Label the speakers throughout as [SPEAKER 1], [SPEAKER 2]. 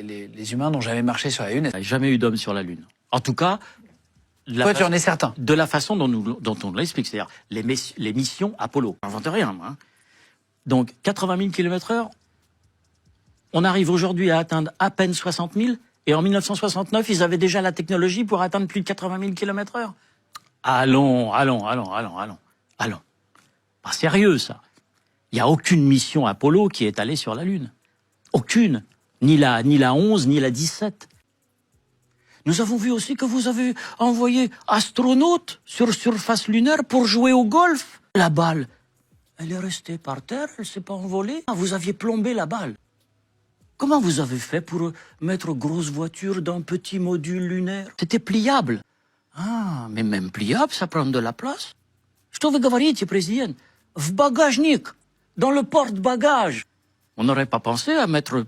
[SPEAKER 1] les humains n'ont jamais marché sur la Lune.
[SPEAKER 2] Il n'y a jamais eu d'homme sur la Lune. En tout cas,
[SPEAKER 1] Toi, tu en es certain.
[SPEAKER 2] de la façon dont on l'explique, c'est-à-dire les missions Apollo. J'invente rien, moi. Hein. Donc, 80 000 km/h, on arrive aujourd'hui à atteindre à peine 60 000, et en 1969, ils avaient déjà la technologie pour atteindre plus de 80 000 km/h. Allons. Pas sérieux, ça. Il n'y a aucune mission Apollo qui est allée sur la Lune. Aucune. Ni la 11, ni la 17. Nous avons vu aussi que vous avez envoyé astronautes sur surface lunaire pour jouer au golf. La balle, elle est restée par terre, elle s'est pas envolée. Vous aviez plombé la balle. Comment vous avez fait pour mettre grosse voiture dans petit module lunaire? C'était pliable. Ah, mais même pliable, ça prend de la place. Что вы говорите, президент? В багажник, dans le porte-bagages. On n'aurait pas pensé à mettre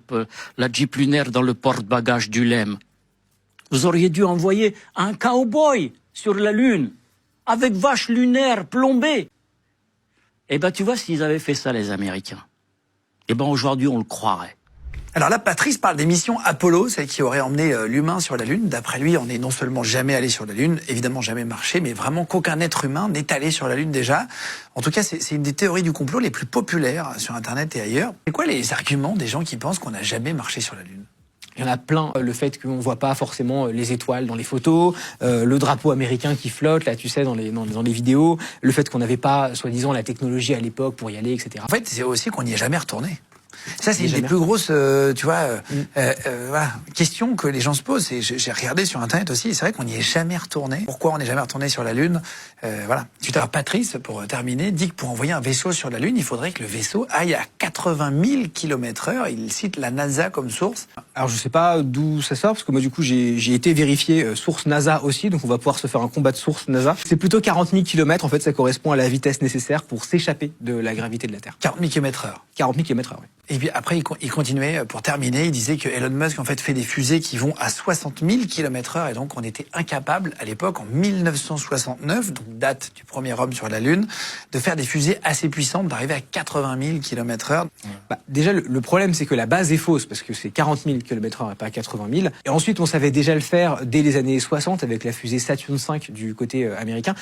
[SPEAKER 2] la Jeep lunaire dans le porte-bagages du LEM. Vous auriez dû envoyer un cow-boy sur la Lune, avec vache lunaire plombée. Eh ben, tu vois, s'ils avaient fait ça, les Américains, eh ben, aujourd'hui, on le croirait.
[SPEAKER 1] Alors là, Patrice parle des missions Apollo, celles qui auraient emmené l'humain sur la Lune. D'après lui, on n'est non seulement jamais allé sur la Lune, évidemment jamais marché, mais vraiment qu'aucun être humain n'est allé sur la Lune déjà. En tout cas, c'est une des théories du complot les plus populaires sur Internet et ailleurs. C'est quoi les arguments des gens qui pensent qu'on n'a jamais marché sur la Lune?
[SPEAKER 3] Il y en a plein. Le fait qu'on voit pas forcément les étoiles dans les photos, le drapeau américain qui flotte, là, tu sais, dans les vidéos, le fait qu'on n'avait pas, soi-disant, la technologie à l'époque pour y aller, etc.
[SPEAKER 1] En fait, c'est aussi qu'on n'y est jamais retourné. Ça, c'est une des plus grosses, voilà, questions que les gens se posent. J'ai regardé sur Internet aussi, c'est vrai qu'on n'y est jamais retourné. Pourquoi on n'est jamais retourné sur la Lune? Voilà. Patrice, pour terminer, dit que pour envoyer un vaisseau sur la Lune, il faudrait que le vaisseau aille à 80 000 km/h. Il cite la NASA comme source.
[SPEAKER 3] Alors, je sais pas d'où ça sort, parce que moi, du coup, j'ai été vérifié source NASA aussi, donc on va pouvoir se faire un combat de source NASA. C'est plutôt 40 000 km, en fait, ça correspond à la vitesse nécessaire pour s'échapper de la gravité de la Terre.
[SPEAKER 1] 40 000 km/h.
[SPEAKER 3] 40 000 km/h, oui.
[SPEAKER 1] Et puis après, il continuait, pour terminer, il disait que Elon Musk, en fait, fait des fusées qui vont à 60 000 km/h, et donc on était incapable, à l'époque, en 1969, donc date du premier homme sur la Lune, de faire des fusées assez puissantes, d'arriver à 80 000 km/h.
[SPEAKER 3] Bah, déjà, le problème, c'est que la base est fausse, parce que c'est 40 000 km/h et pas 80 000. Et ensuite, on savait déjà le faire dès les années 60 avec la fusée Saturn V du côté américain.